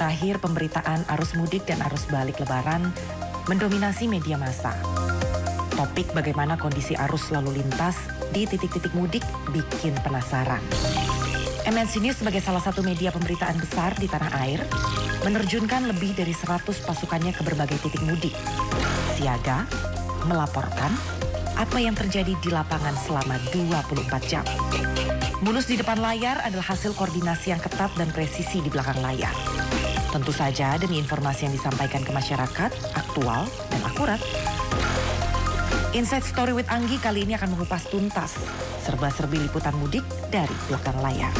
terakhir pemberitaan arus mudik dan arus balik Lebaran mendominasi media massa. Topik bagaimana kondisi arus lalu lintas di titik-titik mudik bikin penasaran. MNC News sebagai salah satu media pemberitaan besar di tanah air menerjunkan lebih dari 100 pasukannya ke berbagai titik mudik. Siaga, melaporkan apa yang terjadi di lapangan selama 24 jam. Mulus di depan layar adalah hasil koordinasi yang ketat dan presisi di belakang layar. Tentu saja demi informasi yang disampaikan ke masyarakat, aktual dan akurat. Inside Story with Anggi kali ini akan mengupas tuntas serba-serbi liputan mudik dari belakang layar.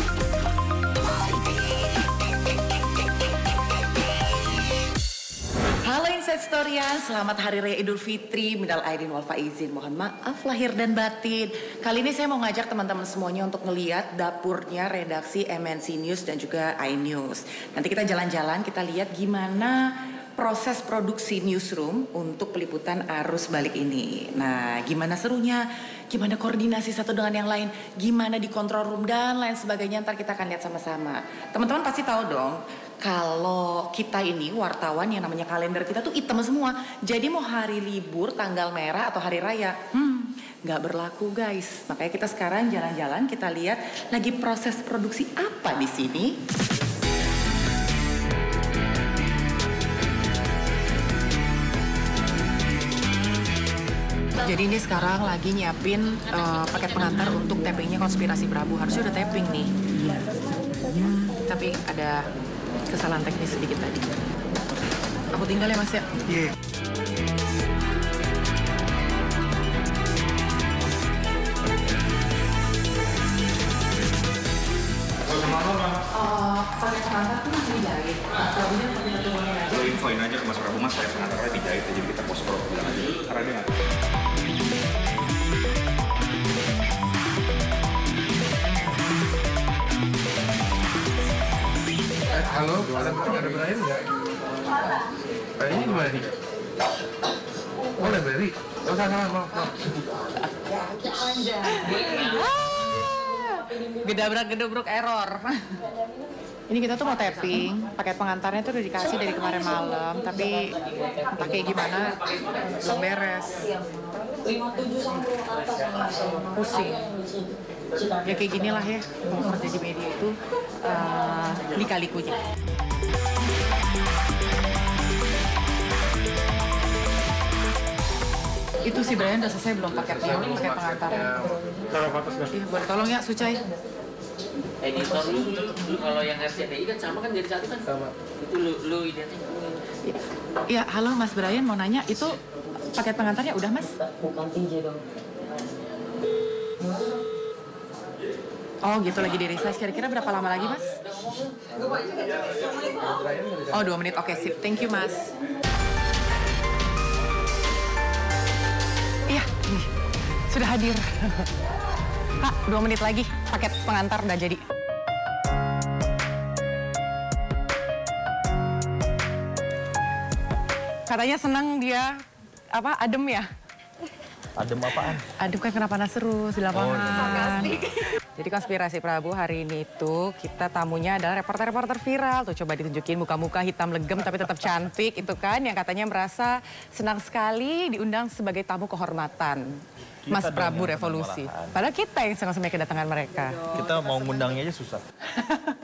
Halo Inside Storyan, selamat Hari Raya Idul Fitri, minal aidin wal faizin, mohon maaf lahir dan batin. Kali ini saya mau ngajak teman-teman semuanya untuk ngeliat dapurnya redaksi MNC News dan juga iNews. Nanti kita jalan-jalan, kita lihat gimana proses produksi newsroom untuk peliputan arus balik ini. Nah, gimana serunya, gimana koordinasi satu dengan yang lain, gimana di control room dan lain sebagainya, ntar kita akan lihat sama-sama. Teman-teman pasti tahu dong, kalau kita ini wartawan yang namanya kalender kita tuh hitam semua. Jadi mau hari libur, tanggal merah atau hari raya, nggak berlaku guys. Makanya kita sekarang jalan-jalan, kita lihat lagi proses produksi apa di sini. Jadi ini sekarang lagi nyiapin paket pengantar untuk tappingnya Konspirasi Prabu. Harusnya udah tapping nih. Iya. Tapi ada kesalahan teknis sedikit tadi. Aku tinggal ya Mas ya? Iya. Pakai pengantar tuh masih dijahit. Mas Prabunya pakai tutupannya aja. Lo infoin aja ke Mas Prabu, Mas, saya pengantarnya dijahit, jadi kita post-pro bilang aja. Karena dia nggak. Halo, ada Brian nggak? Ini gimana nih? Boleh beri? Gak usah, maaf. Gedabrak-gedobrok error. Ini kita tuh mau tapping, paket pengantarnya tuh udah dikasih dari kemarin malam, tapi entah kayak gimana, belum beres. Pusing. Ya kayak gini lah ya, mau kerja di media itu lika-likunya. Itu si Brian udah selesai belum paketnya, paket pengantarnya? Iya, boleh tolong ya, Sucai. Editor lu kalau yang RCTI kan sama kan jadi satu kan? Sama. Itu lu identik. Iya, halo Mas Brian mau nanya, itu paket pengantarnya udah Mas? Bukan tinja dong. Oh gitu, lagi di resize. Kira-kira berapa lama lagi Mas? Oh 2 menit, oke sip. Thank you Mas. Iya, nih. Sudah hadir. Pak, 2 menit lagi. Paket pengantar udah jadi. Katanya senang dia, adem ya? Adem apaan? Adem kan kena panas terus di lapangan. Jadi Konspirasi Prabu hari ini itu kita tamunya adalah reporter-reporter viral. Tuh coba ditunjukin muka-muka hitam legem tapi tetap cantik itu kan. Yang katanya merasa senang sekali diundang sebagai tamu kehormatan. Mas Prabu Revolusi. Padahal kita yang senang sama kedatangan mereka. Kita mau ngundangnya aja susah.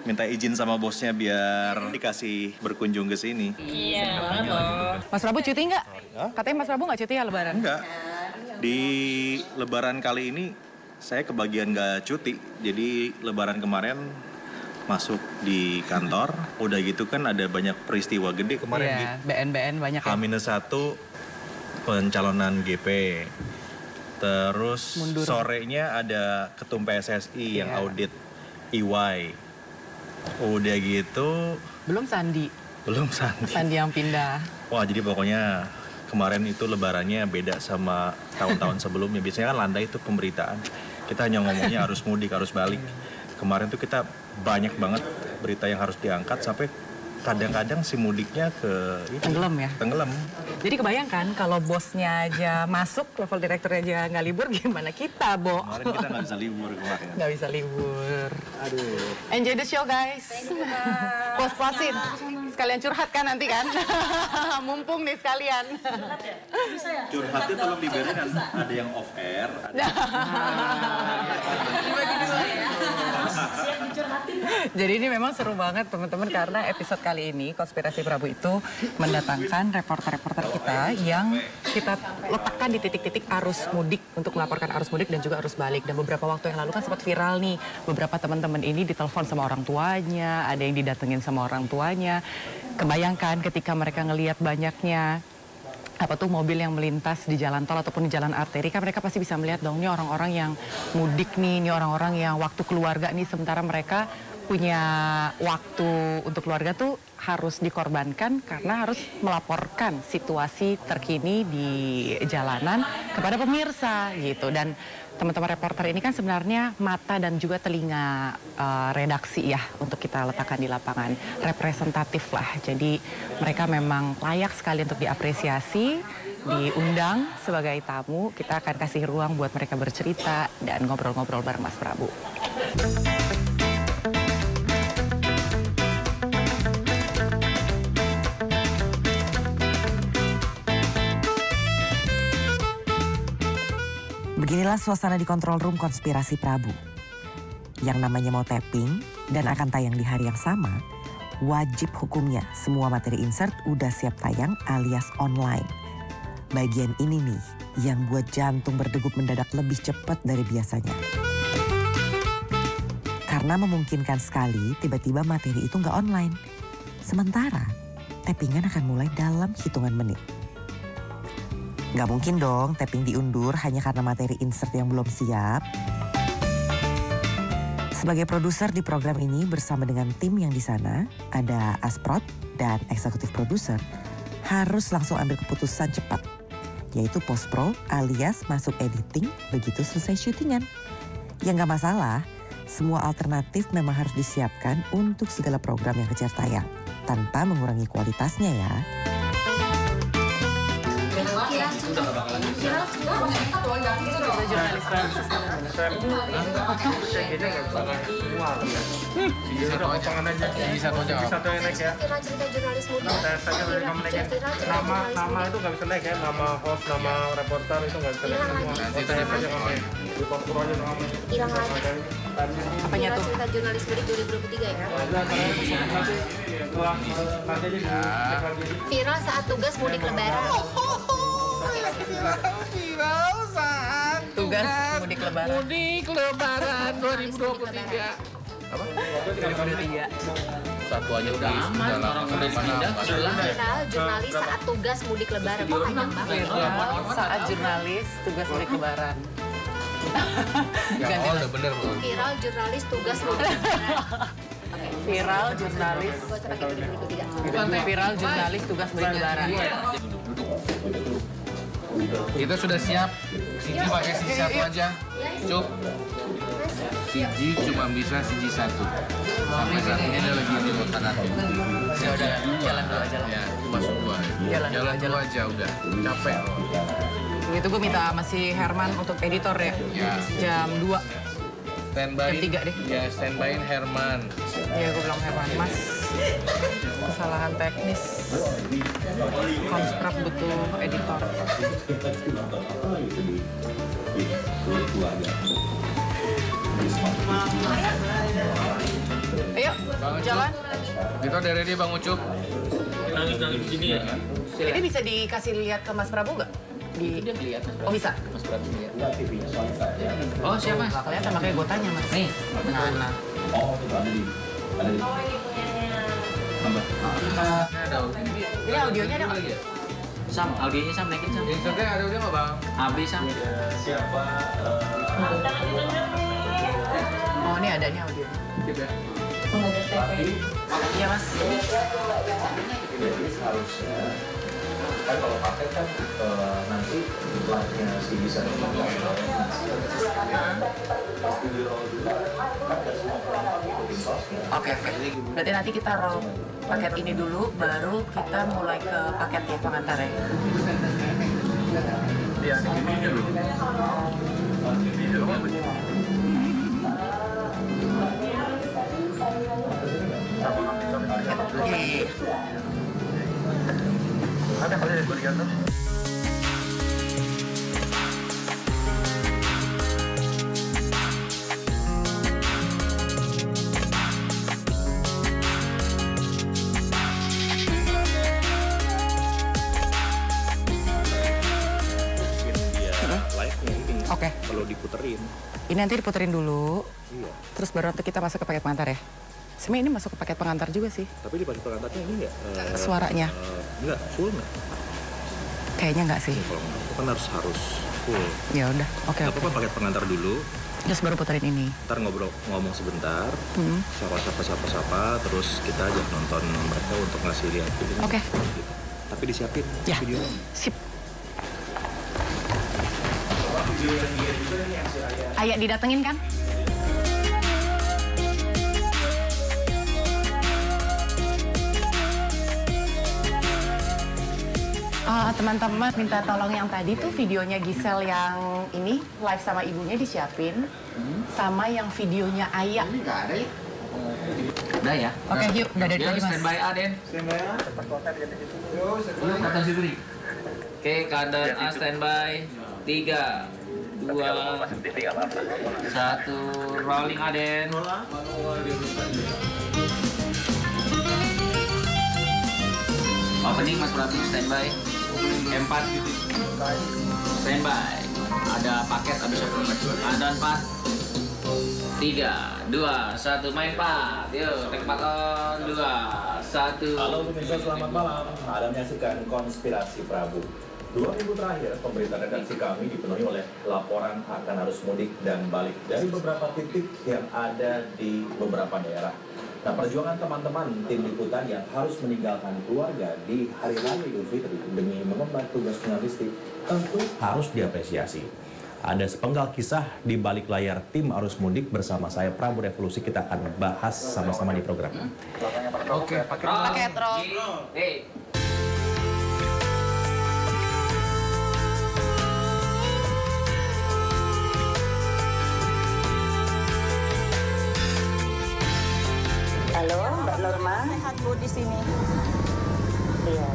Minta izin sama bosnya biar dikasih berkunjung ke sini. Iya banget loh. Mas Prabu cuti nggak? Katanya Mas Prabu nggak cuti ya Lebaran? Enggak. Di Lebaran kali ini saya kebagian nggak cuti. Jadi Lebaran kemarin masuk di kantor. Udah gitu kan ada banyak peristiwa gede kemarin. Iya, BN banyak ya. H-1 pencalonan GP. Terus Mundur. sorenya ada ketum PSSI yang audit EY. Udah gitu. Belum Sandi. Sandi yang pindah. Wah, jadi pokoknya kemarin itu lebarannya beda sama tahun-tahun sebelumnya. Biasanya kan landai itu pemberitaan. Kita hanya ngomongnya arus mudik, arus balik. Kemarin tuh kita banyak banget berita yang harus diangkat sampai kadang-kadang si mudiknya ke Tenggelam ya? Tenggelam. Jadi kebayangkan kalau bosnya aja masuk, level direktur aja nggak libur, gimana kita, Bo? Kemarin kita nggak bisa libur kemarin. Nggak bisa libur. Aduh. Enjoy the show, guys. Puas-puasin. Sekalian curhat kan nanti kan? Mumpung nih sekalian. Curhatnya tolong dibedain, ada yang off air. Jadi ini memang seru banget teman-teman karena episode kali ini Konspirasi Prabu itu mendatangkan reporter-reporter kita yang kita letakkan di titik-titik arus mudik untuk melaporkan arus mudik dan juga arus balik. Dan beberapa waktu yang lalu kan sempat viral nih, beberapa teman-teman ini ditelepon sama orang tuanya, ada yang didatengin sama orang tuanya. Kebayangkan ketika mereka ngelihat banyaknya mobil yang melintas di jalan tol ataupun di jalan arteri, kan mereka pasti bisa melihat dong, ini orang-orang yang mudik nih, ini orang-orang yang waktu keluarga nih, sementara mereka punya waktu untuk keluarga tuh harus dikorbankan karena harus melaporkan situasi terkini di jalanan kepada pemirsa gitu. Dan teman-teman reporter ini kan sebenarnya mata dan juga telinga redaksi ya untuk kita letakkan di lapangan, representatif lah. Jadi mereka memang layak sekali untuk diapresiasi, diundang sebagai tamu. Kita akan kasih ruang buat mereka bercerita dan ngobrol-ngobrol bareng Mas Prabu. Beginilah suasana di control room Konspirasi Prabu. Yang namanya mau tapping dan akan tayang di hari yang sama, wajib hukumnya semua materi insert udah siap tayang alias online. Bagian ini nih yang buat jantung berdegup mendadak lebih cepat dari biasanya. Karena memungkinkan sekali tiba-tiba materi itu nggak online. Sementara tappingan akan mulai dalam hitungan menit. Nggak mungkin dong tapping diundur hanya karena materi insert yang belum siap. Sebagai produser di program ini bersama dengan tim yang di sana, ada Asprod dan eksekutif produser, harus langsung ambil keputusan cepat, yaitu post-pro alias masuk editing begitu selesai syutingan. Ya nggak masalah, semua alternatif memang harus disiapkan untuk segala program yang kejar tayang, tanpa mengurangi kualitasnya ya. Cerita jurnalis muda. Nama itu nggak bisa naik ya, nama host, nama reporter itu nggak bisa naik semua. Nanti itu aja ngomongin. Di post-pro aja ngomongin. Hilang lagi. Apanya tuh? Cerita jurnalis mudik 2023 ya. Viral saat tugas mudik lebaran. Tugas mudik lebaran. Mudik lebaran 2023. Apa? 2023. Satu aja udah aman, orang udah pindah ke sebelah. Viral jurnalis saat tugas mudik lebaran. Kok panjang banget? Viral saat jurnalis tugas mudik lebaran. Ya, udah bener loh. Viral jurnalis tugas mudik lebaran. Viral jurnalis. Gua usah pakai 2023. Viral jurnalis tugas mudik lebaran. Kita sudah siap. Siji pakai siji satu aja. Cuk. Siji cuma bisa siji satu. Sampai saat ini dia lagi di makanan. Ya udah, jalan dulu aja lah. Ya, masuk gua. Jalan dulu aja udah. Capek. Begitu gue minta masih Herman untuk editor ya. Ya. Jam 2. Standby. Jam 3 deh. Ya, standbyin Herman. Iya, gue bilang Herman, Mas. Kesalahan teknis. Konstrap butuh editor. Ayo, jalan. Kita udah ready Bang Ucup. Nangis-nangis begini ya. Ini bisa dikasih lihat ke Mas Prabu nggak? Dia lihat Mas Prabu. Oh bisa? Mas Prabu lihat. Oh siapa? Nggak kelihatan, makanya gue tanya Mas. Nih. Nana. Ini audionya ada nggak? Sam, audionya Sam, naikin Sam. Insertnya ada udah nggak Bang? AB Sam. Oh ini ada nih audionya. Gitu ya. Iya Mas. Harusnya kan kalau paket kan nanti lightnya si bisa Oke. Berarti nanti kita roll paket ini dulu, baru kita mulai ke paket ya pengantar ya. Iya, ini dulu. Ini dulu. Ada apa ya bagian tuh? Oke. Perlu diputerin. Ini nanti diputerin dulu. Iya. Terus baru nanti kita masuk ke paket pengantar ya. Sebenarnya ini masuk ke paket pengantar juga sih. Tapi di paket pengantarnya ini nggak? Suaranya? Nggak, full nggak? Kayaknya nggak sih. Kalau nggak, itu kan harus full. Ya udah, oke. Nggak apa-apa paket pengantar dulu. Terus baru puterin ini. Ntar ngomong sebentar, sapa, terus kita ajak nonton mereka untuk ngasih lihat video. Oke. Gitu. Tapi disiapin Ya. videonya. Sip. Ayah didatengin kan? Teman-teman minta tolong yang tadi tuh videonya Gisel yang ini live sama ibunya disiapin, sama yang videonya Ayah. Udah ya? Oke, yuk, udah dari tadi Mas. Standby A, Den. Standby A. Yuk, kata Zuri. Oke, keadaan A standby. 3, 2, 1, rolling Aden. Opening Mas Prabu standby. 4 standby. Ada paket habis opening. Ada 4. 3, 2, 1, main 4. Yuk, take 4 on. 2, 1. Halo pemirsa, selamat malam. Anda menyaksikan Konspirasi Prabu. 2 minggu terakhir, pemerintah redaksi kami dipenuhi oleh laporan akan arus mudik dan balik dari beberapa titik yang ada di beberapa daerah. Nah, perjuangan teman-teman tim liputan yang harus meninggalkan keluarga di hari raya Idul Fitri demi mengemban tugas jurnalistik tentu harus diapresiasi. Ada sepenggal kisah di balik layar tim arus mudik bersama saya Prabu Revolusi. Kita akan bahas sama-sama di program. Oke, Paket roll. Halo, Mbak Norma. Sehat Bu di sini. Iya.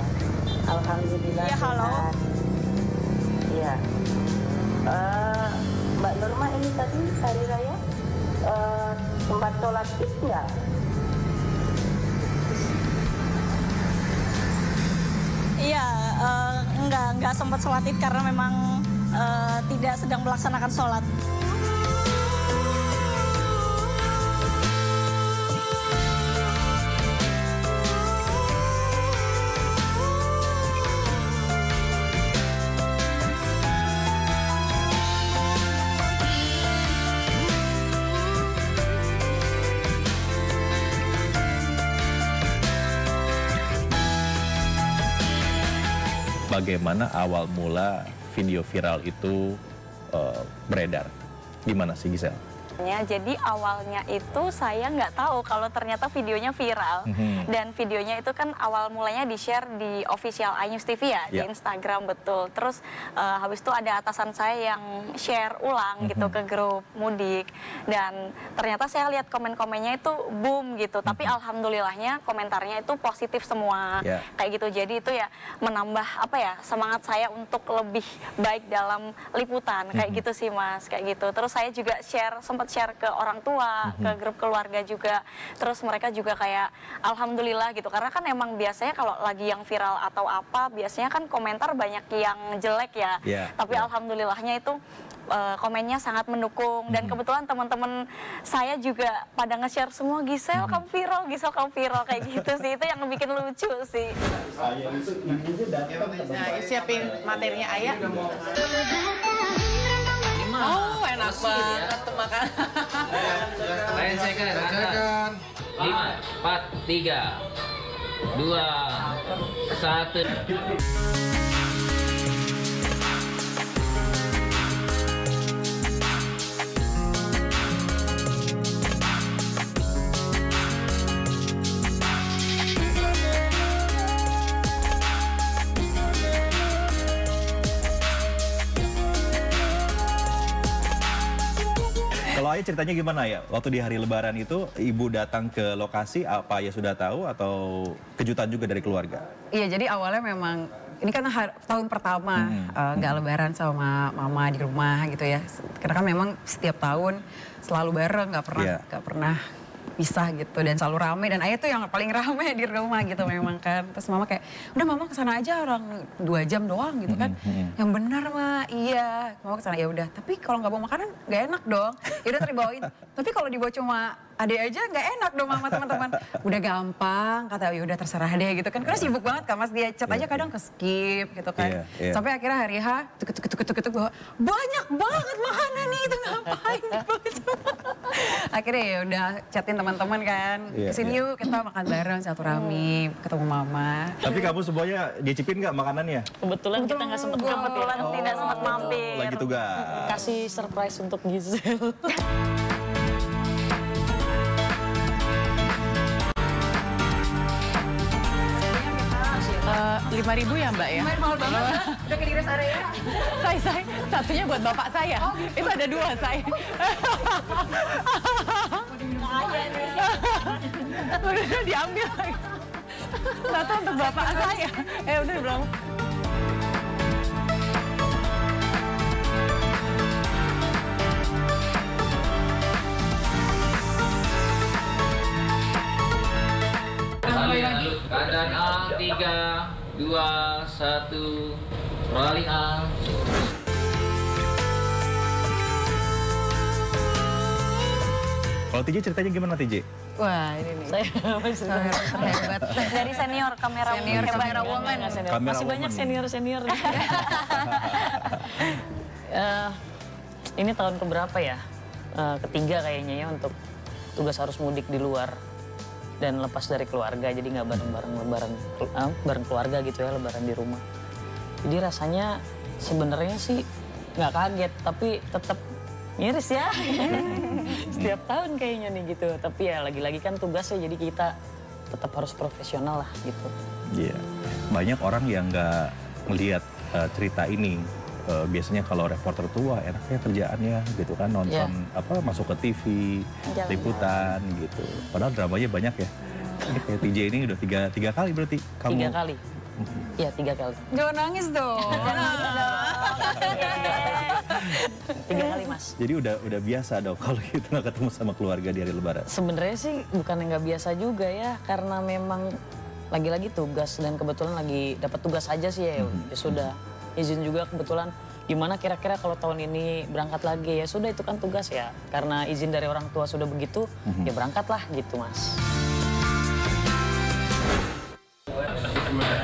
Alhamdulillah. Iya, halo. sehat. Iya. Mbak Norma, ini tadi hari raya sempat sholat Id nggak? Iya, enggak sempat sholat Id karena memang tidak sedang melaksanakan sholat. Bagaimana awal mula video viral itu beredar? Gimana sih Gisel? Jadi awalnya itu saya nggak tahu kalau ternyata videonya viral. Dan videonya itu kan awal mulanya di-share di official iNews TV ya, di Instagram, betul. Terus habis itu ada atasan saya yang share ulang gitu ke grup mudik. Dan ternyata saya lihat komen-komennya itu boom gitu. Tapi alhamdulillahnya komentarnya itu positif semua. Kayak gitu. Jadi itu ya menambah apa ya, semangat saya untuk lebih baik dalam liputan. Kayak gitu sih Mas, kayak gitu. Terus saya juga sempat share ke orang tua, ke grup keluarga juga. Terus mereka juga kayak alhamdulillah gitu. Karena kan emang biasanya kalau lagi yang viral atau apa, biasanya kan komentar banyak yang jelek ya. Tapi alhamdulillahnya itu komennya sangat mendukung. Dan kebetulan teman-teman saya juga pada nge-share semua, Gisel kamu viral, Gisel kamu viral, kayak gitu sih. Itu yang bikin lucu sih. Saya itu ibunya datang ke tempat. Siapin materinya Ayah. Oh, enak banget tuh makan. Lain second, 5, 4, 3, 2, 1. Kalau Ayah ceritanya gimana ya? Waktu di hari Lebaran itu ibu datang ke lokasi, apa Ayah sudah tahu atau kejutan juga dari keluarga? Iya, jadi awalnya memang ini kan tahun pertama nggak Lebaran sama mama di rumah gitu ya. Karena kan memang setiap tahun selalu bareng, nggak pernah pisah gitu dan selalu rame, dan Ayah tuh yang paling rame di rumah gitu memang kan. Terus mama kayak, udah mama kesana aja, orang 2 jam doang gitu kan. Yang benar mah, iya mama kesana, ya udah. Tapi kalau nggak bawa makanan nggak enak dong. Ya udah dibawain. Tapi kalau dibawa cuma adek aja nggak enak dong mama, teman-teman. Udah gampang, kata ya udah terserah deh gitu kan. Karena sibuk banget kan Mas, dia chat aja kadang ke skip gitu kan. Sampai akhirnya hari H, tuk bawa banyak banget makanan nih, itu ngapain gitu. Akhirnya ya udah chatin teman-teman kan, kesini yuk kita makan bareng, silaturahmi, ketemu mama. Tapi kamu semuanya nyicipin nggak makanannya? Kebetulan kita nggak sempat tidak sempat mampir. Lagi tugas. Kasih surprise untuk Gisel. 5.000 ya Mbak ya? Mahal banget, udah ke di rest area. Saya, satunya buat bapak saya. Itu ada 2 saya. Udah diambil lagi. Satu untuk bapak saya. Udah berapa? Keadaan A, 3, 2, 1, rolling A. Kalau TJ ceritanya gimana TJ? Wah ini nih, Saya hebat. Dari senior kamera woman. masih banyak senior. Ini tahun keberapa ya? Ketiga kayaknya ya untuk tugas arus mudik di luar dan lepas dari keluarga, jadi nggak bareng keluarga gitu ya, lebaran di rumah. Jadi rasanya sebenarnya sih nggak kaget, tapi tetap miris ya. Setiap tahun kayaknya nih gitu. Tapi ya lagi-lagi kan tugasnya, jadi kita tetap harus profesional lah gitu. Iya, banyak orang yang nggak melihat cerita ini. Biasanya kalau reporter tua enaknya kerjaannya gitu kan, nonton masuk ke TV, liputan gitu. Padahal dramanya banyak ya. Ini kayak TJ ini udah tiga kali berarti kamu. 3 kali. Iya 3 kali. Jangan nangis dong. 3 kali Mas. Jadi udah biasa dong kalau gitu nggak ketemu sama keluarga di hari Lebaran. Sebenarnya sih bukan yang nggak biasa juga ya, karena memang lagi-lagi tugas dan kebetulan lagi dapat tugas aja sih ya. Ya sudah. Izin juga kebetulan, gimana kira-kira kalau tahun ini berangkat lagi, ya sudah itu kan tugas ya. Karena izin dari orang tua sudah begitu, ya berangkatlah gitu Mas.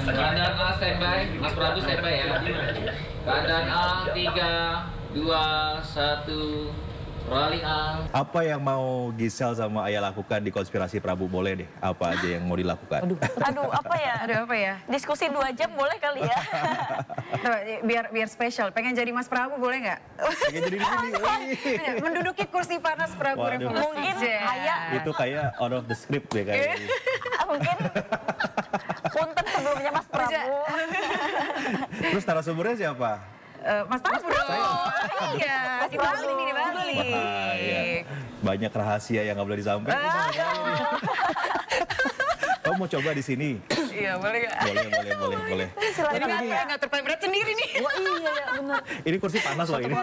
Keadaan A standby, Mas Prabu standby ya. Keadaan A, 3, 2, 1, rolling A. Apa yang mau Gisel sama Ayah lakukan di Konspirasi Prabu? Boleh deh, apa aja yang mau dilakukan? Aduh, apa ya? Diskusi 2 jam boleh kali ya? biar spesial, pengen jadi Mas Prabu boleh nggak? Pengen jadi di sini. Menduduki kursi panas Prabu Revolusi. Mungkin Itu kayak out of the script deh kayaknya. mungkin punten sebelumnya Mas Prabu. Terus narasumbernya siapa? Mas Prabu dong. Iya, si Bali nih di Bali. Banyak rahasia yang nggak boleh disampaikan. Kamu mau coba di sini? Iya, boleh nggak? Boleh. Jadi nggak terpemret sendiri nih. Wah iya ya benar. Ini kursi panas loh ini.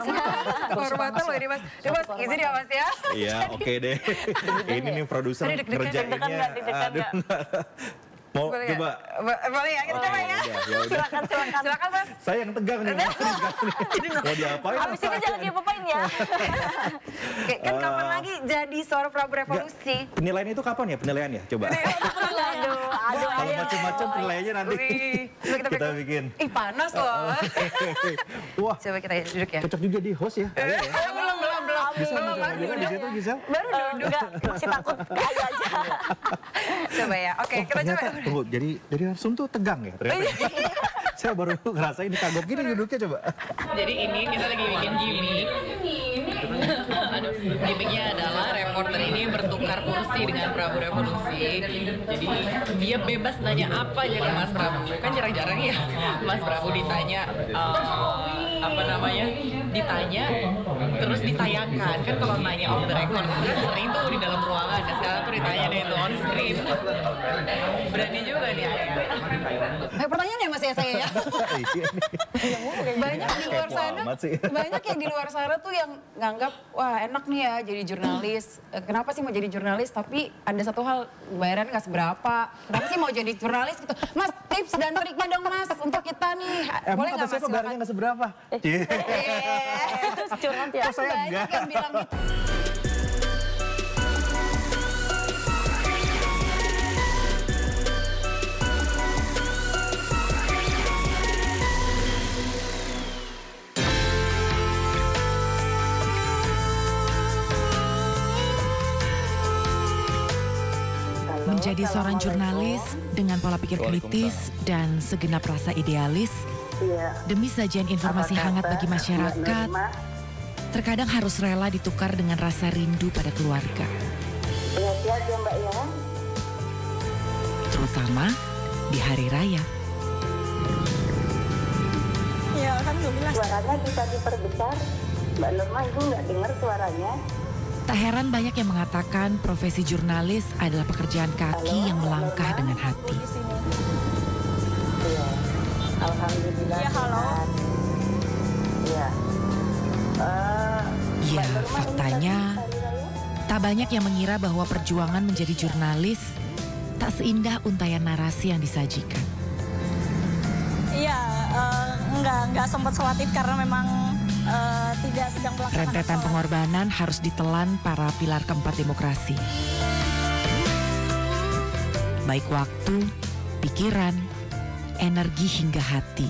Kehormatan loh ini Mas. Mas, izin ya Mas ya. Iya, oke deh. Ini nih produser kerjainnya. Mau coba? Boleh ya, kita coba ya. Silakan Mas. Saya yang tegang nih. Mau diapain? Habis ini jangan diapa-apain ya. Kan kapan lagi jadi seorang Prabu Revolusi? Penilaian itu kapan ya penilaiannya? Coba. Aduh. Kalau macam-macam penilaiannya nanti kita bikin. Ih panas loh. Wah. Coba kita duduk ya. Cocok juga di host ya. Belum. Baru duduk di situ Gisel. Baru duduk. Masih takut kayak aja. Coba ya. Oke, kita coba. Tunggu, jadi dari langsung tuh tegang ya ternyata. Saya baru ngerasain kagok gini duduknya coba. Jadi ini kita lagi bikin gimmick. Gimmicknya adalah reporter ini bertukar kursi dengan Prabu Revolusi. Jadi dia bebas nanya apa aja ke Mas Prabu. Kan jarang-jarang ya Mas Prabu ditanya ditanya terus ditayangkan. Kan kalau nanya off the record itu kan sering tuh di dalam ruangan. Nah, sekarang tuh ditanya deh tuh on screen. Berani juga nih Ayah. Pertanyaan ya Mas ya saya ya. Banyak di luar sana, banyak yang di luar sana tuh yang nganggap wah enak nih ya jadi jurnalis. Kenapa sih mau jadi jurnalis? Tapi ada satu hal, bayarannya nggak seberapa. Kenapa sih mau jadi jurnalis gitu? Mas, tips dan triknya dong Mas untuk kita nih. Boleh nggak Mas? Bayarannya nggak seberapa. Terus curhat ya. Banyak yang bilang gitu. Menjadi seorang jurnalis dengan pola pikir kritis dan segenap rasa idealis, demi sajian informasi hangat bagi masyarakat, terkadang harus rela ditukar dengan rasa rindu pada keluarga. Siap ya Mbak ya. Terutama di hari raya. Ya alhamdulillah. Suaranya bisa diperbesar. Mbak Nurma, Ibu nggak dengar suaranya? Tak heran banyak yang mengatakan profesi jurnalis adalah pekerjaan kaki yang melangkah dengan hati. Iya. Alhamdulillah. Ya halo. Iya. Ya, faktanya tak banyak yang mengira bahwa perjuangan menjadi jurnalis tak seindah untayan narasi yang disajikan. Iya, nggak sempat khawatir karena memang tidak sedang melaksanakan. Rentetan pengorbanan harus ditelan para pilar keempat demokrasi. Baik waktu, pikiran, energi hingga hati.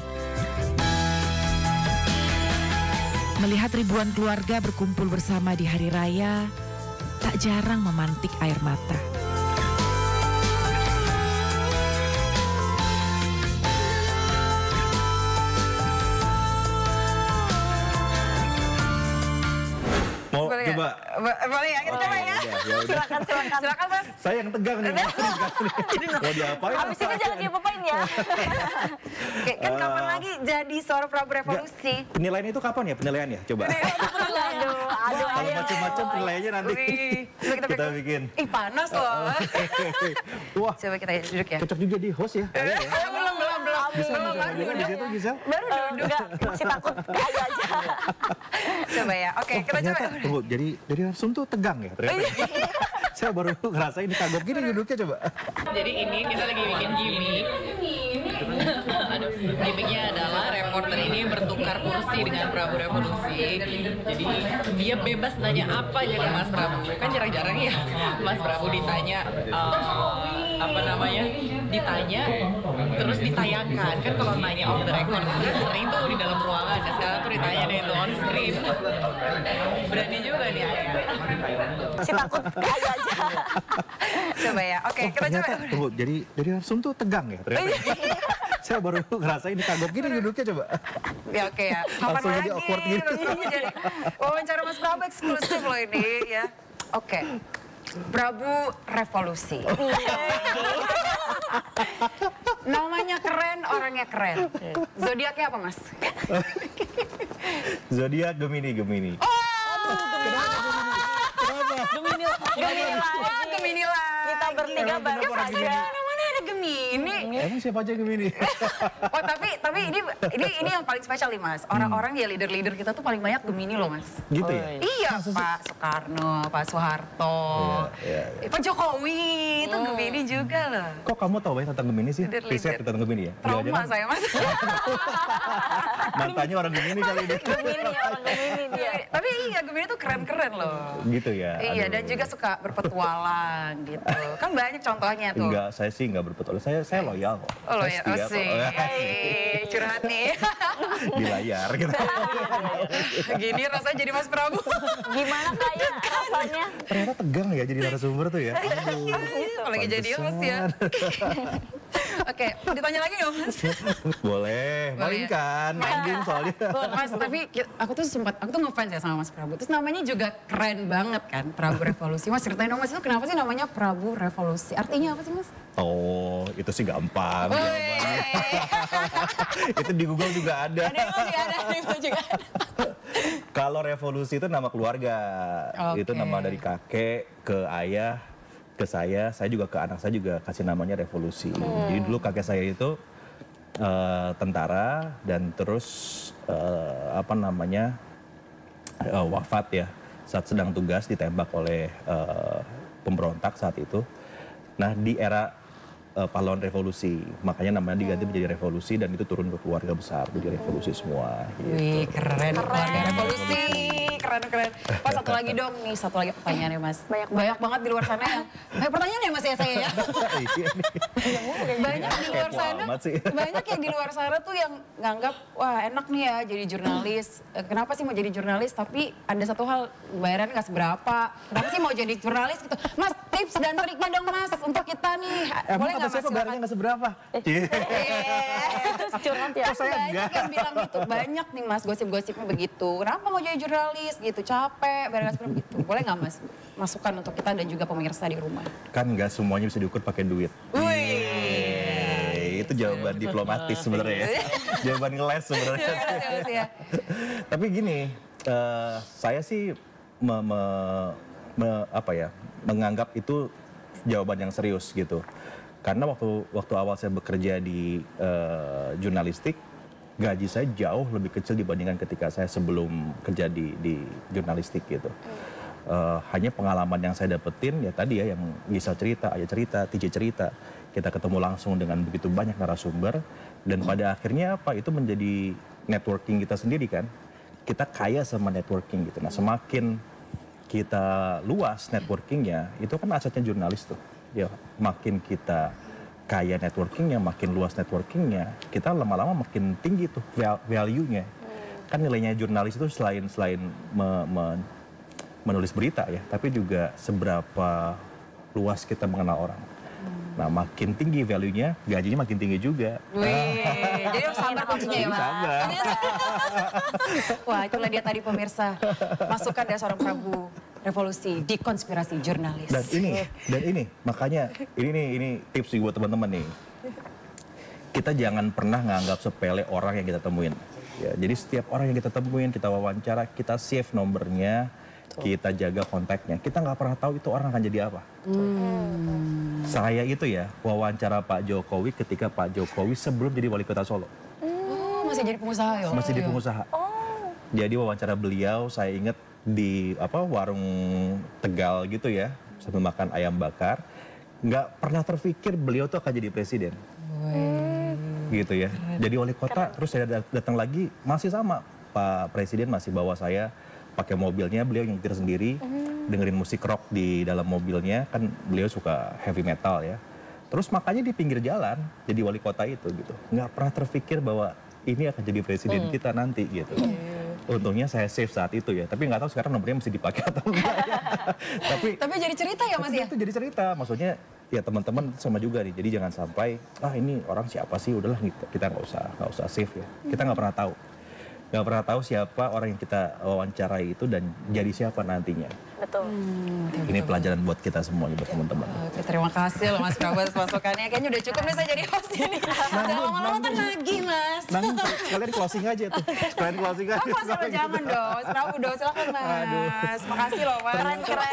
Melihat ribuan keluarga berkumpul bersama di hari raya, tak jarang memantik air mata. Mau boleh coba? Boleh ya, kita coba ya. Silakan Mas. Saya yang tegang nih. Mau diapain? Abis ini jangan diapa-apain ya. Oke, kan kapan lagi jadi seorang Prabu Revolusi? Penilaian itu kapan ya penilaiannya? Coba. Aduh. Kalau macam-macam penilaiannya nanti kita bikin. Ih panas loh. Wah. Coba kita duduk ya. Cocok juga di host ya. Belum. Bisa di situ Gisel? Baru duduk. Masih takut kayak aja. Coba ya. Oke, kita coba. Tunggu, jadi langsung tuh tegang ya ternyata. Saya baru ngerasain kagok gini duduknya coba. Jadi ini kita lagi bikin gimmick. Aduh, gimmicknya adalah reporter ini bertukar kursi dengan Prabu Revolusi. Jadi dia bebas nanya apa aja ke Mas Prabu. Kan jarang-jarang ya Mas Prabu ditanya ditanya terus ditayangkan. Kan kalau nanya off the record itu kan sering tuh di dalam ruangan. Nah, sekarang tuh ditanya deh tuh on screen. Berani juga nih Ayah. Masih takut kayak aja. Coba ya. Oke, kita coba. Tunggu, jadi langsung tuh tegang ya ternyata. Saya baru ngerasain kagok gini duduknya coba. Ya oke ya. Kapan Langsung lagi? jadi awkward gitu. Jadi wawancara Mas Prabu eksklusif loh ini ya. Oke. Prabu Revolusi. Namanya keren, orangnya keren. Zodiaknya apa Mas? Zodiak Gemini. Gemini lah. Kita bertiga baru saja. Mana ada Gemini? Emang siapa aja Gemini? Oh tapi ini yang paling spesial nih Mas. Orang-orang ya leader-leader kita tuh paling banyak Gemini loh Mas. Gitu ya? Iya, Pak Soekarno, Pak Soeharto, Pak Jokowi itu Gemini juga loh. Kok kamu tahu banyak tentang Gemini sih? Riset tentang Gemini ya? Trauma saya Mas. Mantannya orang Gemini kali ini. Orang Gemini dia. Tapi iya Gemini tuh keren-keren loh. Gitu ya? Iya, dan juga suka berpetualang gitu. Kan banyak contohnya tuh. Enggak, saya sih enggak berpetualang. Saya loyal kok. Oh loyal, sih. Curhat nih. Di layar gitu. Gini rasanya jadi Mas Prabu. Gimana kayak rasanya? Ternyata tegang ya jadi narasumber tuh ya. Apalagi jadi host ya. Oke, ditanya lagi nggak Mas? Boleh, main kan, main game soalnya. Mas, tapi aku tuh ngefans ya sama Mas Prabu. Terus namanya juga juga keren banget kan, Prabu Revolusi. Mas ceritain dong Mas, itu kenapa sih namanya Prabu Revolusi? Artinya apa sih Mas? Oh, itu sih gampang. Itu di Google juga ada. Ada juga. Kalau revolusi itu nama keluarga. Itu nama dari kakek ke ayah, ke saya juga ke anak saya juga kasih namanya Revolusi. Jadi dulu kakek saya itu tentara dan terus wafat ya saat sedang tugas ditembak oleh pemberontak saat itu. Nah di era pahlawan revolusi, makanya namanya diganti menjadi Revolusi dan itu turun ke keluarga besar jadi revolusi semua. Gitu. Wih keren keluarga revolusi, keren. Pas satu lagi dong nih, satu lagi pertanyaannya Mas. Banyak banget di luar sana yang, banyak pertanyaan ya Mas ya saya ya. Banyak di luar sana, banyak yang di luar sana tuh yang nganggap wah enak nih ya jadi jurnalis. Kenapa sih mau jadi jurnalis? Tapi ada satu hal, bayaran nggak seberapa. Kenapa sih mau jadi jurnalis gitu? Mas tips dan triknya dong Mas untuk kita nih. Boleh nggak Mas? Siapa bayarnya nggak seberapa? Terus curhat ya. Banyak yang bilang gitu, banyak nih Mas gosip-gosipnya begitu. Kenapa mau jadi jurnalis gitu? Capek, bayar nggak seberapa gitu. Boleh nggak Mas masukan untuk kita dan juga pemirsa di rumah? Kan nggak semuanya bisa diukur pakai duit. Itu jawaban diplomatis sebenarnya ya. Jawaban ngeles sebenarnya. Tapi gini, saya sih menganggap itu jawaban yang serius gitu. Karena waktu awal saya bekerja di jurnalistik, gaji saya jauh lebih kecil dibandingkan ketika saya sebelum kerja di jurnalistik gitu. Hanya pengalaman yang saya dapetin ya tadi ya yang Gisel cerita, Ayah cerita, TJ cerita. Kita ketemu langsung dengan begitu banyak narasumber dan pada akhirnya apa itu menjadi networking kita sendiri kan. Kita kaya sama networking gitu. Nah semakin kita luas networkingnya itu kan asetnya jurnalis tuh. Ya makin kita kaya networkingnya, makin luas networkingnya, kita lama-lama makin tinggi tuh value-nya. Kan nilainya jurnalis itu selain menulis berita ya, tapi juga seberapa luas kita mengenal orang. Nah makin tinggi value-nya, gajinya makin tinggi juga. Jadi harus sabar kuncinya ya Mas. Wah itulah dia tadi pemirsa, masukan dari seorang Prabu Revolusi di konspirasi jurnalis. Dan ini makanya ini tips buat teman-teman nih. Kita jangan pernah nganggap sepele orang yang kita temuin. Ya, jadi setiap orang yang kita temuin, kita wawancara, kita save nomornya, kita jaga kontaknya. Kita nggak pernah tahu itu orang akan jadi apa. Saya itu ya wawancara Pak Jokowi ketika Pak Jokowi sebelum jadi wali kota Solo. Masih jadi pengusaha ya? Masih jadi pengusaha. Jadi wawancara beliau saya ingat di warung Tegal gitu ya sambil makan ayam bakar, nggak pernah terpikir beliau tuh akan jadi presiden. Gitu ya. Jadi wali kota terus saya datang lagi masih sama Pak Presiden masih bawa saya pakai mobilnya, beliau nyetir sendiri, dengerin musik rock di dalam mobilnya, kan beliau suka heavy metal ya. Terus makanya di pinggir jalan jadi wali kota itu gitu. Nggak pernah terpikir bahwa ini akan jadi presiden kita nanti gitu. Untungnya saya save saat itu ya, tapi nggak tahu sekarang nomornya mesti dipakai atau enggak ya. Tapi jadi cerita ya Mas ya? Itu jadi cerita, maksudnya ya teman-teman sama juga nih, jadi jangan sampai, ini orang siapa sih, udahlah kita nggak usah save ya. Kita nggak pernah tahu. Nggak pernah tahu siapa orang yang kita wawancarai itu dan jadi siapa nantinya. Betul. Ini pelajaran buat kita semuanya, buat teman-teman. Oke, terima kasih loh Mas Prabu atas masukannya. Kayaknya udah cukup nih saya jadi host ini. Jangan lama-lama kan lagi Mas. Sekalian closing aja tuh. Sekalian closing aja. Jangan dong, Mas Prabu dong, silakan Mas. Makasih loh Mas. Keren.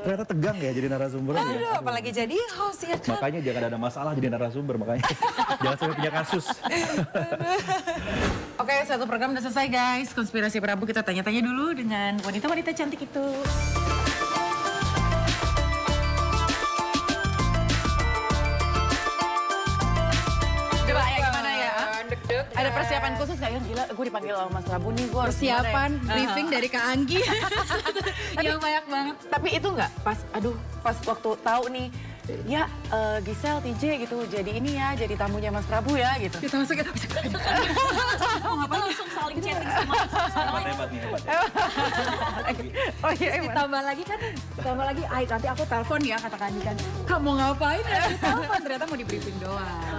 Ternyata tegang ya jadi narasumber. Aduh, apalagi jadi host ya kan. Makanya jangan ada masalah jadi narasumber, makanya. Jangan sampai punya kasus. Oke, satu program udah selesai guys. Konspirasi Prabu kita tanya-tanya dulu dengan wanita-wanita cantik itu. Coba ya gimana ya? Ada persiapan khusus gak ya? Gila, gue dipanggil sama Mas Prabu nih. Persiapan briefing dari Kak Anggi. Yang banyak banget. Tapi itu nggak pas waktu tahu nih ya Gisel, TJ gitu, jadi ini ya, jadi tamunya Mas Prabu ya gitu. Kita langsung kita Ngapain langsung saling chatting sama Hebat nih, hebat. Oh iya, ditambah lagi, ay nanti aku telepon ya kata Kandi kan. Kamu ngapain ya? Telepon ternyata mau di briefing doang.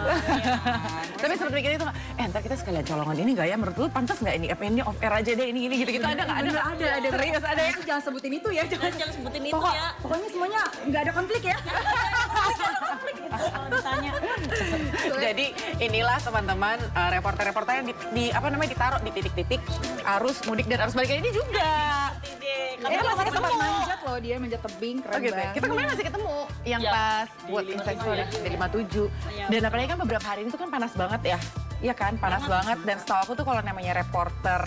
Tapi seperti itu, ntar kita sekalian colongan ini nggak ya? Menurut lu pantas nggak ini? Apa ini off air aja deh, ini gitu-gitu ada nggak? Ada. Serius ada ya? Jangan sebutin itu ya. Jangan sebutin itu ya. Pokoknya semuanya nggak ada konflik ya. Kalau ditanya. Jadi inilah teman-teman reporter-reporter yang ditaruh di titik-titik arus mudik dan arus balik ini juga. Masih sempat manjat loh dia, manjat tebing, keren banget. Kita kemarin masih ketemu yang pas buat Insta Story di 57. Dan apalagi kan beberapa hari ini tuh kan panas banget ya. Iya kan, panas banget. Dan setahu aku tuh kalau namanya reporter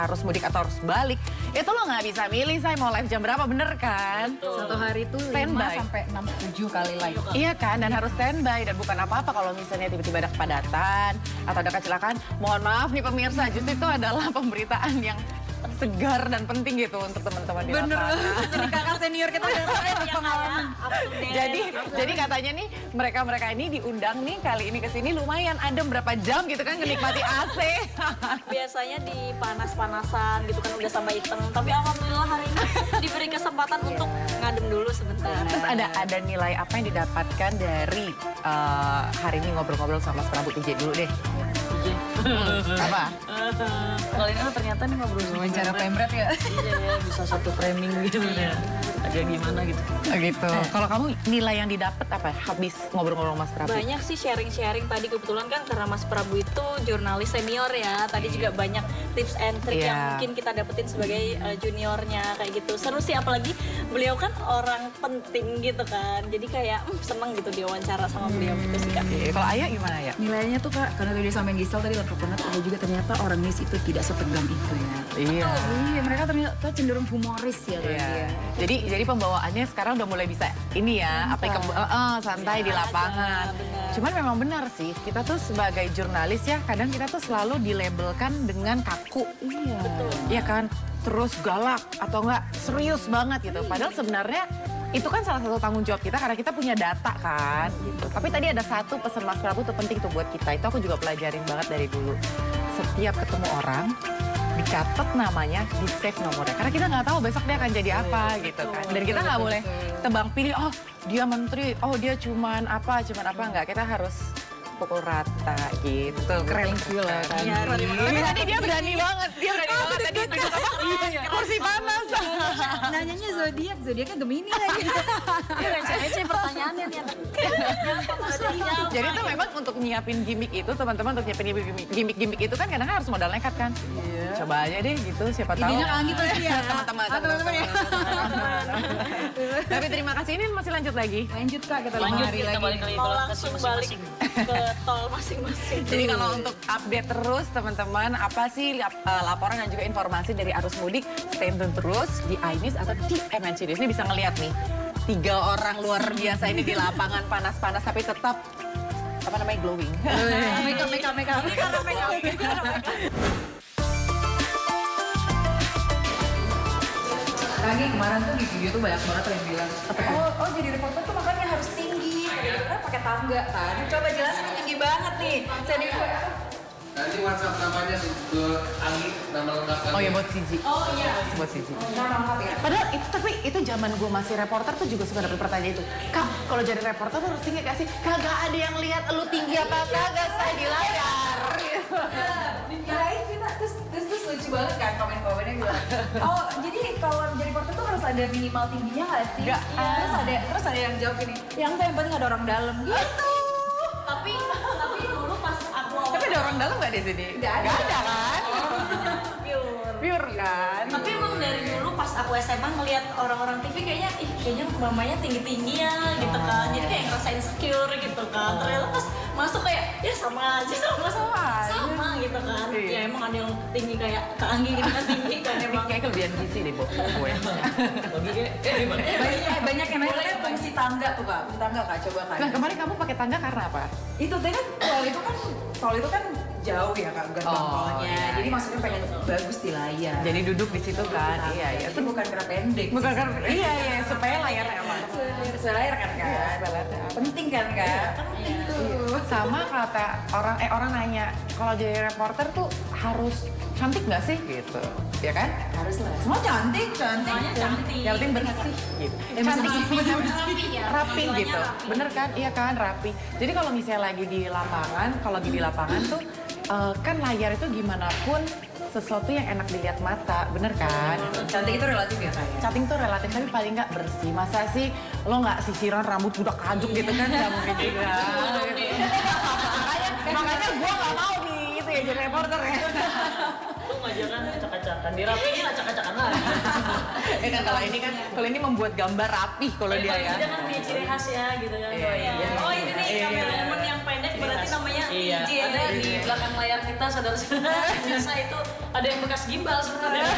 arus mudik atau arus balik, itu lo nggak bisa milih saya mau live jam berapa, bener kan? Satu hari tuh 5 sampai 6-7 kali live. Iya kan, dan harus standby. Dan bukan apa-apa kalau misalnya tiba-tiba ada kepadatan atau ada kecelakaan. Mohon maaf nih pemirsa, justru itu adalah pemberitaan yang segar dan penting gitu untuk teman-teman di lapangan. Jadi kakak senior kita udah pengalaman. Jadi katanya nih mereka ini diundang nih kali ini ke sini lumayan adem berapa jam gitu kan menikmati AC. Biasanya di panas-panasan gitu kan udah sampai hitam. Tapi alhamdulillah hari ini diberi kesempatan untuk ngadem dulu sebentar. Terus ada nilai apa yang didapatkan dari hari ini ngobrol-ngobrol sama Mas Prabu TJ dulu deh. Apa? Kalau ini ternyata nih ngobrol sama Wawancara pemret ya. Iya ya, bisa satu framing gitu ya. Agak gimana gitu. Gitu. Kalau kamu nilai yang didapat apa habis ngobrol-ngobrol Mas Prabu? Banyak sih sharing-sharing tadi, kebetulan kan karena Mas Prabu itu jurnalis senior ya. Tadi juga banyak tips and trick yang mungkin kita dapetin sebagai juniornya kayak gitu. Seru sih, apalagi beliau kan orang penting gitu kan. Jadi kayak seneng gitu diwawancara sama beliau gitu sih Kak. Kalau Ayah gimana ya? Nilainya tuh Kak, karena tadi sampai Gisel tadi lengkap banget, ada juga ternyata orang news itu tidak setegang itu ya. Iya. Iya, mereka ternyata cenderung humoris ya kan. Iya. Jadi pembawaannya sekarang udah mulai bisa ini ya, santai di lapangan. Cuman memang benar sih, kita tuh sebagai jurnalis ya, kadang kita tuh selalu dilabelkan dengan kaku. Iya. Betul. Iya kan? Terus galak atau enggak serius banget gitu. Padahal sebenarnya itu kan salah satu tanggung jawab kita karena kita punya data kan. Gitu. Tapi tadi ada satu pesan Mas Prabu tuh penting tuh buat kita. Itu aku juga pelajarin banget dari dulu. Setiap ketemu orang, dicatat namanya, di save nomornya. Karena kita nggak tahu besok dia akan jadi apa gitu kan. Dan kita nggak boleh tebang pilih, oh dia menteri, oh dia cuman apa, enggak. Kita harus pukul rata gitu. Keren lah kan. Tapi tadi dia berani banget, tadi duduk apa? Kursi panas. Nanyanya zodiaknya Gemini lagi. Dia receh-receh pertanyaannya nih. Jadi tuh memang untuk nyiapin gimmick itu, teman-teman untuk nyiapin gimmick itu kan kadang harus modal nekat kan. Coba aja deh gitu, siapa tahu. Idenya Anggi tuh sih ya. Teman-teman ya. Tapi terima kasih, ini masih lanjut lagi. Lanjut Kak, kita Lanjut, hari kita lagi. balik lagi Mau langsung balik ke tol masing-masing. Jadi kalau untuk update terus teman-teman, apa sih laporan dan juga informasi dari arus mudik, stay tune terus di iNews atau di MNC News. Ini bisa ngeliat nih, 3 orang luar biasa ini di lapangan panas-panas tapi tetap glowing. Make up. Lagi kemarin tuh di video tuh banyak banget yang bilang, oh jadi reporter tuh makanya harus tinggi, karena pakai tangga kan. Coba jelasin tinggi banget nih. Nanti WhatsApp namanya ke Anggi, nama lengkapnya. Oh ya buat CG. Oh iya. Buat CG. Nama lengkap ya. Padahal itu zaman gue masih reporter tuh juga suka dapet pertanyaan itu. Kak, kalau jadi reporter tuh harus tinggi kasih. Kagak ada yang lihat lu tinggi apa kagak, saya di layar. Kirain kita terus lucu banget kan komen-komennya bilang, oh jadi kalau jadi reporter tuh harus ada minimal tingginya nggak sih? Nggak. Terus ada yang jawab gini, yang penting ada orang dalam gitu. Tapi dulu pas aku Tapi ada orang dalam nggak di sini? Nggak ada kan? Pure kan? Tapi emang dari dulu pas aku SMA ngeliat orang-orang TV kayaknya mamanya tinggi-tinggi ya gitu kan. Jadi kayak ngerasa insecure gitu kan. Ternyata pas masuk kayak ya sama aja gitu kan. Iya. Ya emang ada yang tinggi kayak Kak Anggi gitu kan, tinggi kan emang. Kayak kayak kelebihan gizi deh, Bu. Gue. Banyak yang nanya fungsi tangga tuh Kak. Fungsi tangga Kak, coba Kak. Nah, kemarin kamu pakai tangga karena apa? Itu tadi kan tol itu kan jauh ya Kak, gerbang tolnya. Iya. Jadi maksudnya pengen bagus di layar. Jadi duduk di situ kan. Iya. Itu bukan karena pendek. Bukan karena iya, supaya layarnya aman. Supaya layar kan Kak. Penting kan Kak? Penting tuh. Sama kata orang nanya, kalau jadi reporter tuh harus cantik nggak sih gitu, ya kan? Harus lah. Semua cantik. Yang penting bersih gitu. Rapi gitu. Bener kan? Iya kan, rapi. Jadi kalau misalnya lagi di lapangan tuh kan layar itu gimana pun sesuatu yang enak dilihat mata, bener kan? Cantik itu relatif ya Kak? Cantik itu relatif, tapi paling nggak bersih. Masa sih lo nggak sisiran rambut udah kajuk gitu kan? Nggak mungkin juga. Makanya gue nggak mau jadi reporter ya. Lu ngajaran acak-acakan, dirapiin acak-acakan lagi. Kan kalau ini membuat gambar rapi kalau dia ya. Dia kan punya ciri khas ya gitu kan. Oh ini nih kamera momen yang pendek berarti namanya TJ. Ada di belakang layar kita saudara-saudara. Biasa itu ada yang bekas gimbal sebenarnya.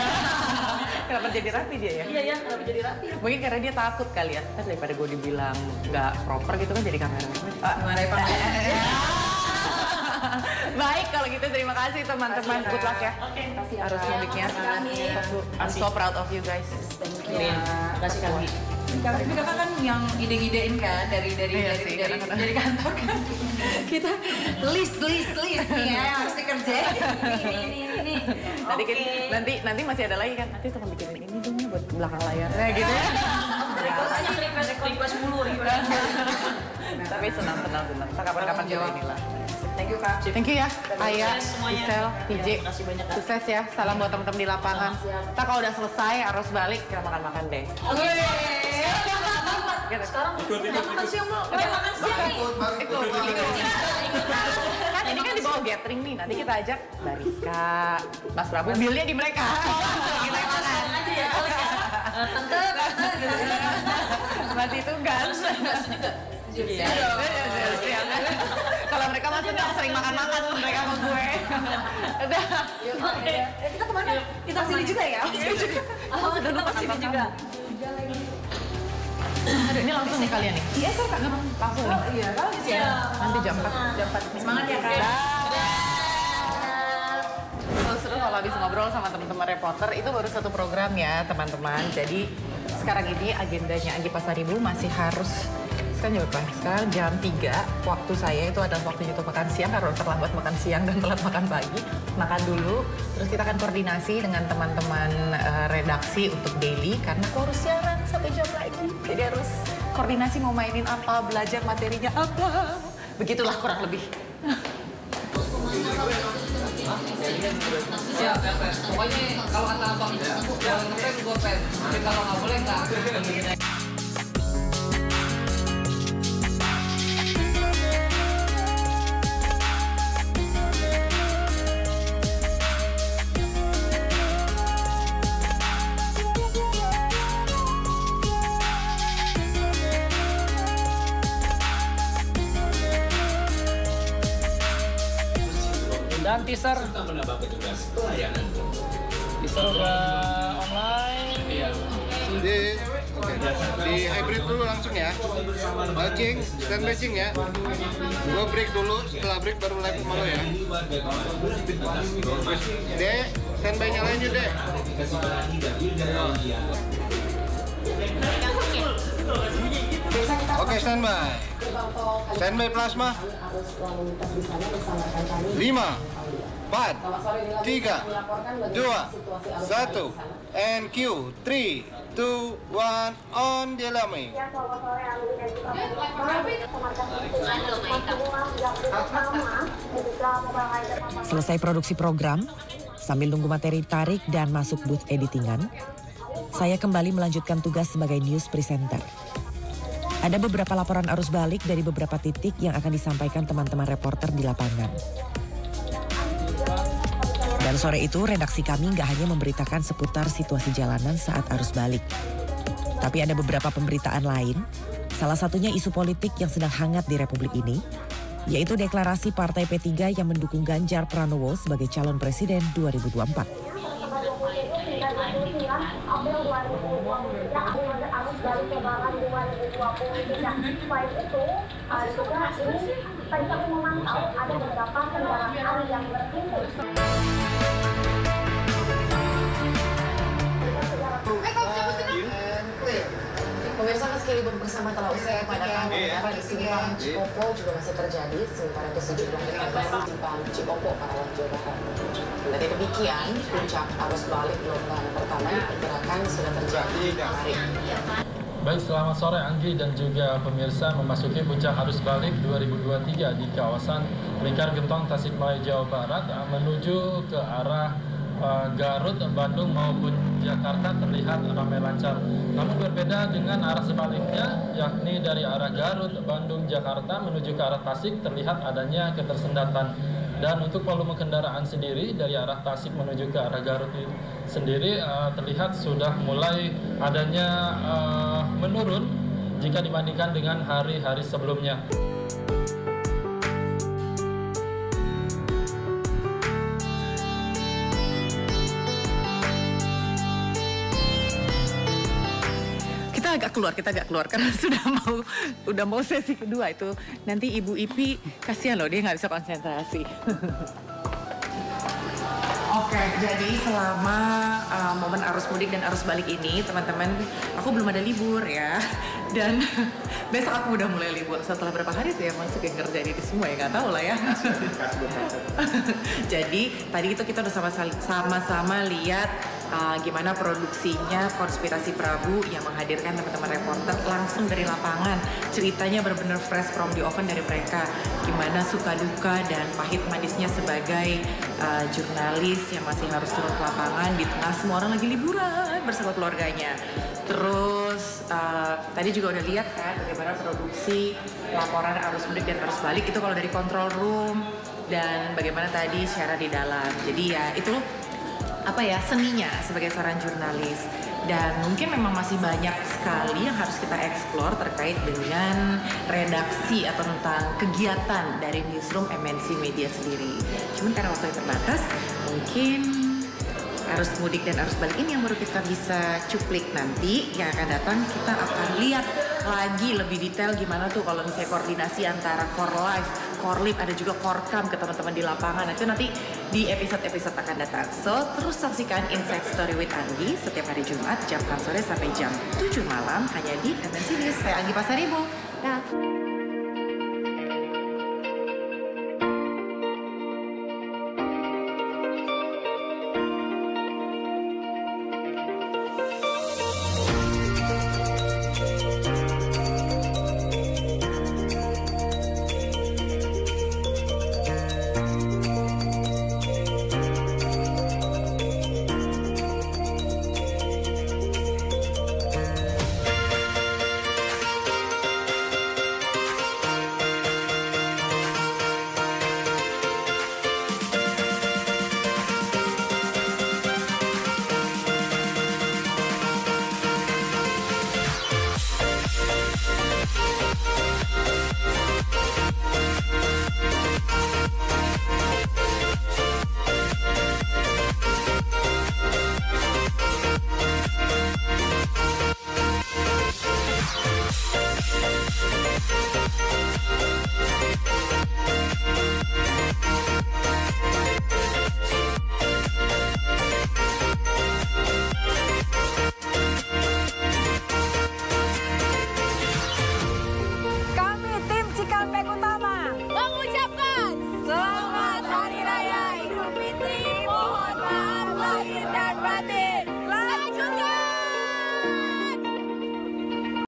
Kenapa jadi rapi dia ya? Iya, kenapa jadi rapi? Mungkin karena dia takut kali ya. Kan daripada gue dibilang nggak proper gitu kan jadi kamera. Gimana ya Pak? Baik, kalau gitu terima kasih teman-teman. Good luck ya. Oke, kasih arus mudiknya. I'm so proud of you guys. Thank you. Terima kasih Kak. Tapi kakak kan yang ide-idein kan dari kantor kan. Kita list nih ya harus dikerjain. Ini. Nanti masih ada lagi kan. Nanti tolong bikinin ini dong ya buat belakang layarnya gitu ya. Request mulu. Tapi senang. Kapan-kapan juga inilah. Thank you Kak. Thank you ya, Ayah, Gisel, TJ. Makasih banyak Kak. Sukses ya, salam buat teman-teman di lapangan. Ntar kalau udah selesai, arus balik, kita makan-makan deh. Oke. Sekarang makan siang mau. Udah makan siang nih. Kan ini kan di bawah gathering nih, nanti kita ajak Bariska, Mas Prabu, bilnya di mereka. Kita yang makan. Aja ya, tante. Masih tugas. Kalau mereka masih nggak sering makan-makan mereka sama gue. Udah. Oke. Kita kemana? Kita sini juga ya? Sudah lupa sini juga. Aduh, ini langsung nih kalian nih? Iya, Kak. Langsung nih? Iya, kalau sih ya. Nanti jam 4. Semangat ya, Kak. Seru kalau habis ngobrol sama teman-teman reporter, itu baru satu program ya, teman-teman. Jadi sekarang ini agendanya Anggi Pasaribu masih harus sekarang jam 3 waktu saya itu adalah waktunya untuk makan siang karena terlambat makan siang dan telat makan pagi. Makan dulu, terus kita akan koordinasi dengan teman-teman redaksi untuk daily karena aku harus siaran 1 jam lagi. Jadi harus koordinasi mau mainin apa, belajar materinya apa. Begitulah kurang lebih. Siap, pokoknya kalau kata abang, jangan ngepen gue pen. Tapi kalau nggak boleh nggak. Dan teaser udah online. Iya. Di hybrid dulu langsung ya. Batching, stand batching ya. Gua break dulu, setelah break baru live sama lo ya. Dek, standby nyalain yuk Dek. Oke, standby. Standby plasma. 5, 4, 3, 2, 1, and Q, 3, 2, 1, on Delamy. Selesai produksi program, sambil nunggu materi tarik dan masuk booth editingan, saya kembali melanjutkan tugas sebagai news presenter. Ada beberapa laporan arus balik dari beberapa titik yang akan disampaikan teman-teman reporter di lapangan. Dan sore itu redaksi kami nggak hanya memberitakan seputar situasi jalanan saat arus balik. Tapi ada beberapa pemberitaan lain, salah satunya isu politik yang sedang hangat di Republik ini, yaitu deklarasi Partai P3 yang mendukung Ganjar Pranowo sebagai calon presiden 2024. April 2023 arus balik lebaran 2023. Selain itu, juga ini tadi kami memantau ada beberapa kendaraan yang bertimbul. Pemirsa, meski libur bersama telah usai, kepadatan pengendara di simpang Cikopo juga masih terjadi, sementara itu sejumlah titik baru di simpang Cikopo, Karawang, Jawa Barat. Dari demikian, puncak arus balik gelombang pertama diperkirakan sudah terjadi kemarin. Baik, selamat sore Anggi dan juga pemirsa. Memasuki puncak arus balik 2023 di kawasan Lingkar Gentong, Tasikmalaya, Jawa Barat menuju ke arah Garut, Bandung maupun Jakarta terlihat ramai lancar. Namun berbeda dengan arah sebaliknya, yakni dari arah Garut, Bandung, Jakarta menuju ke arah Tasik terlihat adanya ketersendatan. Dan untuk volume kendaraan sendiri dari arah Tasik menuju ke arah Garut sendiri terlihat sudah mulai adanya menurun jika dibandingkan dengan hari-hari sebelumnya. Kita agak keluar karena udah mau sesi kedua itu. Nanti Ibu Ipi kasihan loh, dia nggak bisa konsentrasi. Oke, jadi selama momen arus mudik dan arus balik ini, teman-teman, aku belum ada libur ya. Dan besok aku udah mulai libur. Setelah berapa hari tuh ya masuk yang ngerjain ini semua ya, nggak tahu lah ya. Jadi tadi itu kita udah sama-sama lihat gimana produksinya Konspirasi Prabu yang menghadirkan teman-teman reporter langsung dari lapangan. Ceritanya benar-benar fresh from the oven dari mereka. Gimana suka duka dan pahit manisnya sebagai jurnalis yang masih harus turun ke lapangan di tengah semua orang lagi liburan bersama keluarganya. Terus tadi juga udah lihat kan bagaimana produksi laporan arus mudik dan arus balik itu kalau dari control room dan bagaimana tadi secara di dalam. Jadi ya itu seninya sebagai seorang jurnalis. Dan mungkin memang masih banyak sekali yang harus kita eksplor terkait dengan redaksi atau tentang kegiatan dari newsroom MNC Media sendiri. Cuman karena waktu yang terbatas, mungkin arus mudik dan arus balik ini yang baru kita bisa cuplik. Nanti yang akan datang kita akan lihat lagi lebih detail gimana tuh kalau misalnya koordinasi antara Core Live, Core Lip, ada juga Korkam ke teman-teman di lapangan. Itu nanti di episode-episode akan datang. So, terus saksikan Inside Story with Anggi setiap hari Jumat jam 4 sore sampai jam 7 malam hanya di MNC News. Saya Anggi Pasaribu. Dah.